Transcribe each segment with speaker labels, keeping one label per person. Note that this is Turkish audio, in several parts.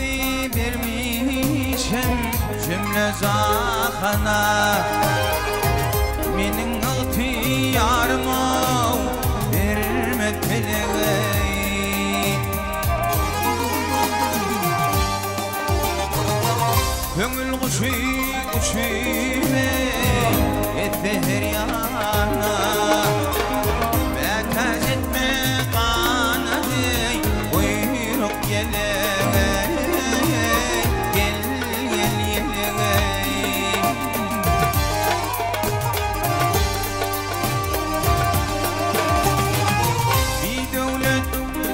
Speaker 1: Tabi vermişim cümle zahana Menin altiyarıma verme teleği Köngül kuşu uçuyor etti her yana Bekaz etme kanadı uyruk gele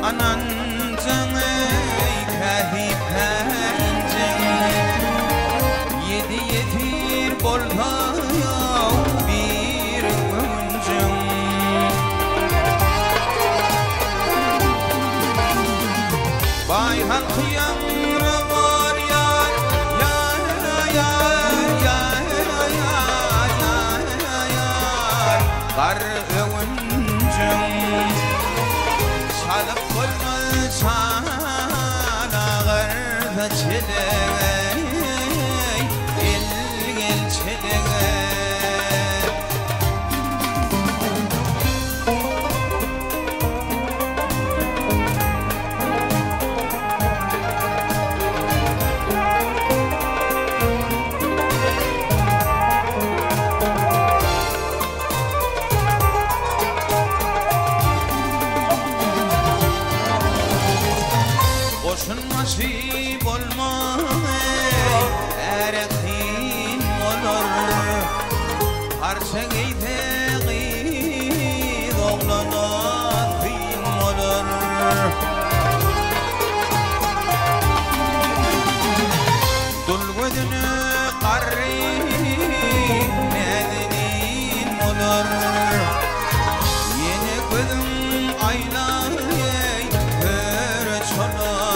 Speaker 1: Anan canı kahip hancın Yedi yetir bolda bir güncüm Bay halkı yanrı var yar Yar yar yar yar yar Kar övüncüm Çalıp koyma çanağırda çeleğe El gel çeleğe Boşun nasip olmaz erekin olur Parça giyteği oğlana film olur Dul gözünü qarri nedinin olur Yeni gözüm aylar kör çoluk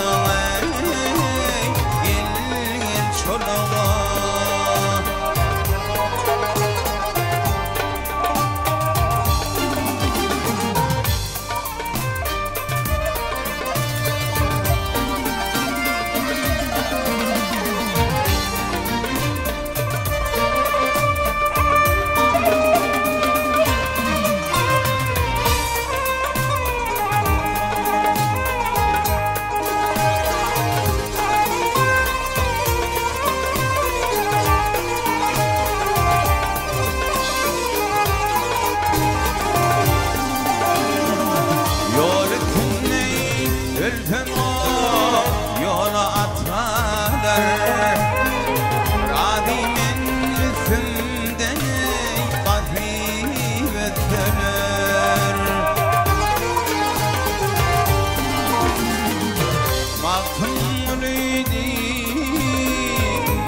Speaker 1: Yola atmalar Radimin üstümden gafibet döner Maktım lüydi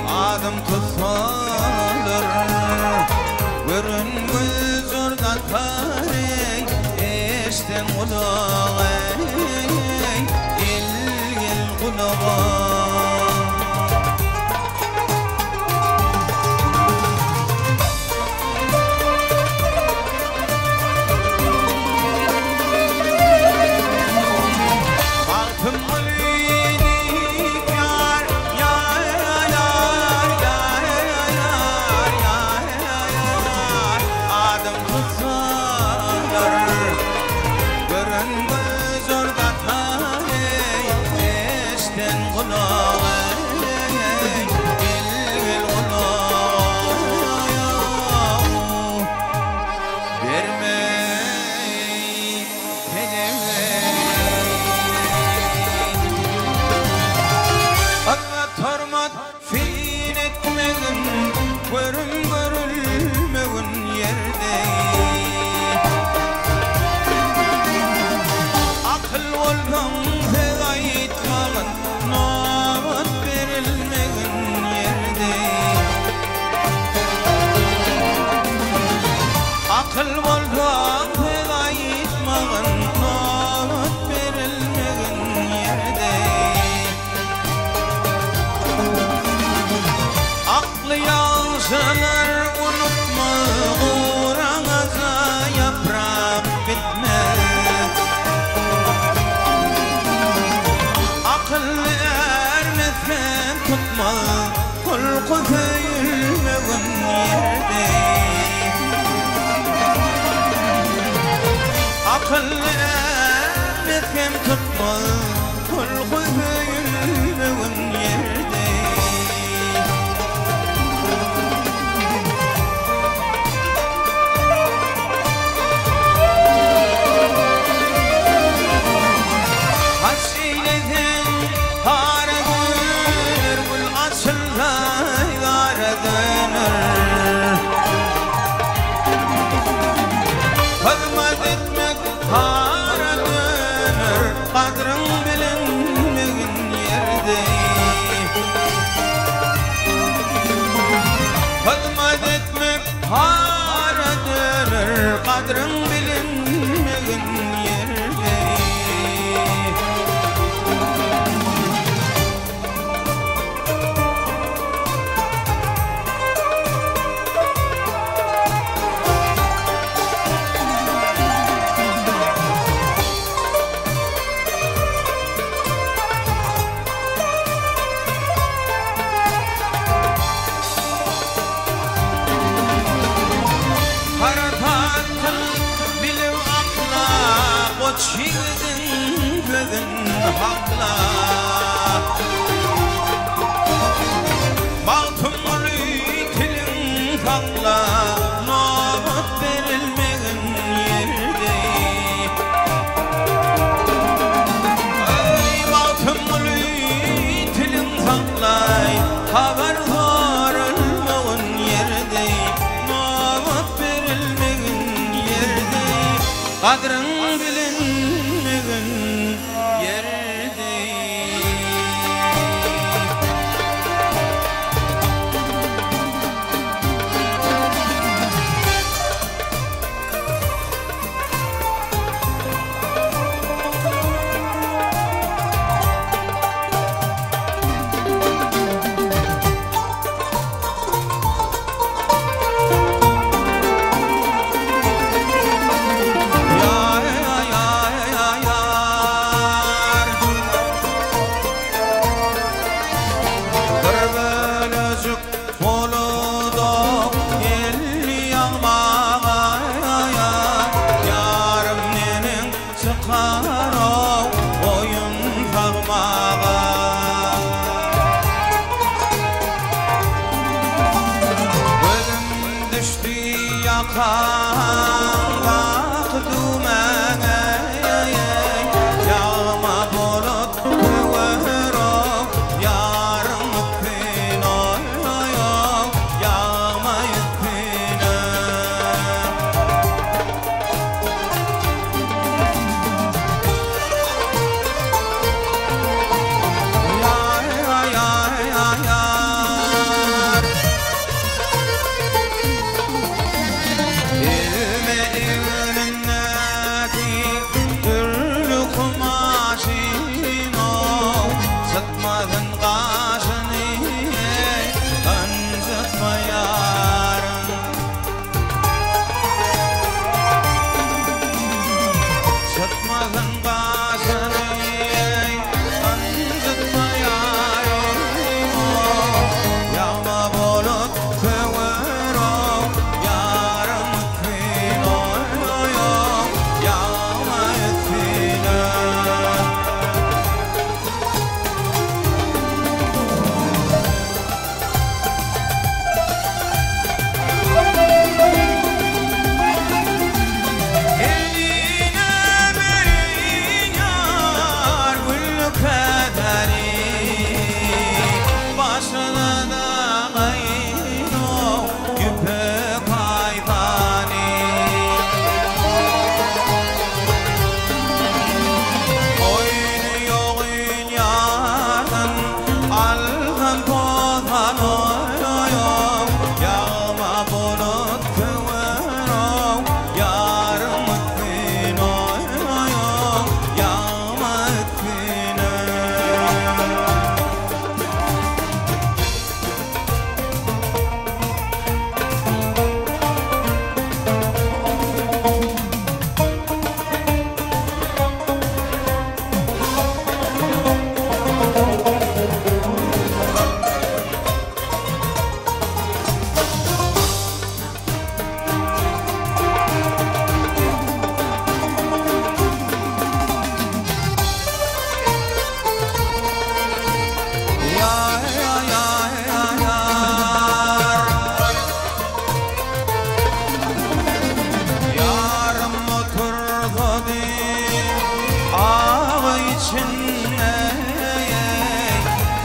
Speaker 1: adım tutmalar Görünmez orada tarih eşten kulağı Akıl olgan fegayt kalın tutma Hulku feyilmeğin yerde Akıllı emretkem tutma Hulku feyilmeğin yerde Kadrın bilinmeğin yerde Hizmet etmek hara dönür Kadrın bilinmeğin yerde Çiğdin gözün hakla Baltımlı tilin hakla Nobut verilmeğin yerde Baltımlı tilin hakla Haber varılmağın yerde Nobut verilmeğin yerde Kadrın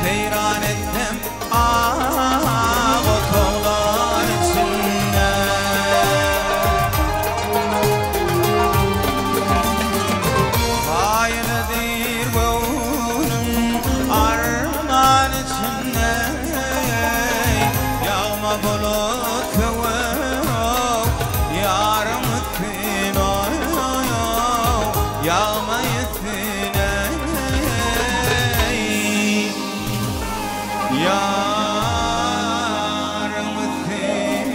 Speaker 1: seyran ettim ağa o tağlar içinde. Hayırlıdır bunun arman içinde, yağma bulut kıvır yarım ettin yağma ettin yarım ettin.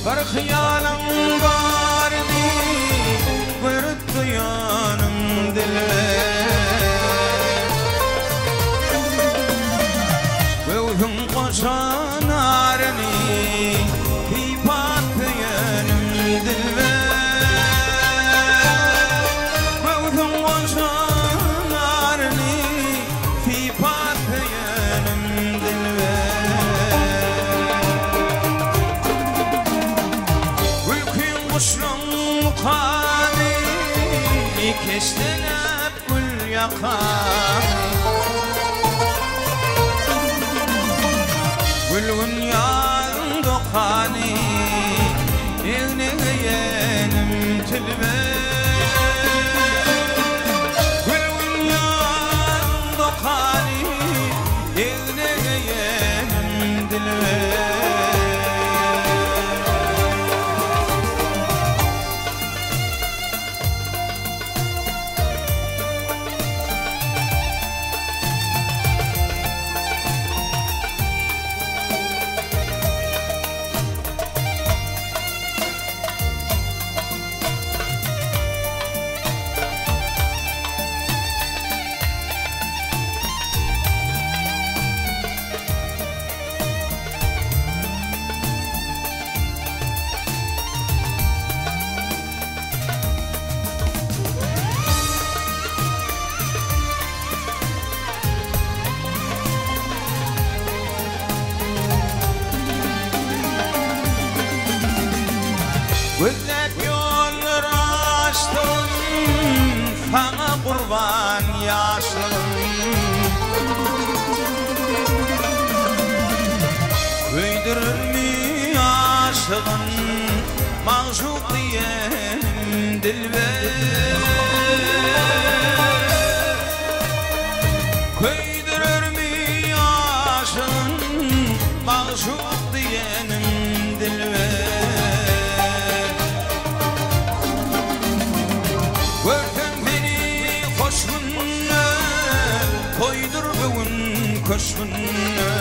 Speaker 1: Bir hıyalim vardı, kırıttı yanım dilber. Gözüm koşan arını, hipattı yanım dilber. Gözüm koşan arını, hipattı yanım dilber. Kuşlum kani keştelep gül yakar, gülün yandı kani evne yenim tilber. Gülün yandı kani evne yenim dilber. Güzlet yollar açtım, sana kurban yaşlım. Köydürür mü aşığın, mağşuk diyenim dilber. Köydürür mü aşığın, mağşuk diyenim dilber. Gördüm beni hoşmunla, koydur bugün koşmunla.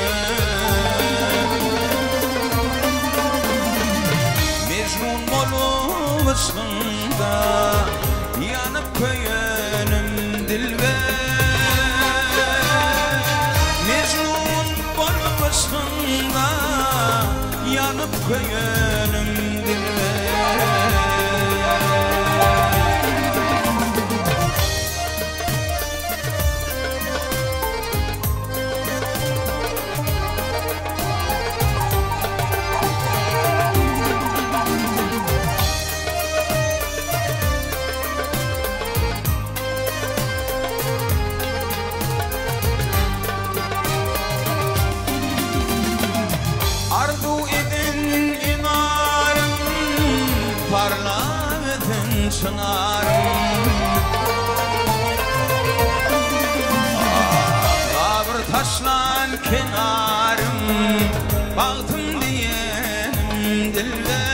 Speaker 1: Mecnun olmuşsun da yanıp köyünüm dilber. Mecnun olmuşsun da yanıp köyünüm dilber. Arzu edin inarım, parlametin çınarım. Kabır taşlan kenarım, baktım diyenim dilber.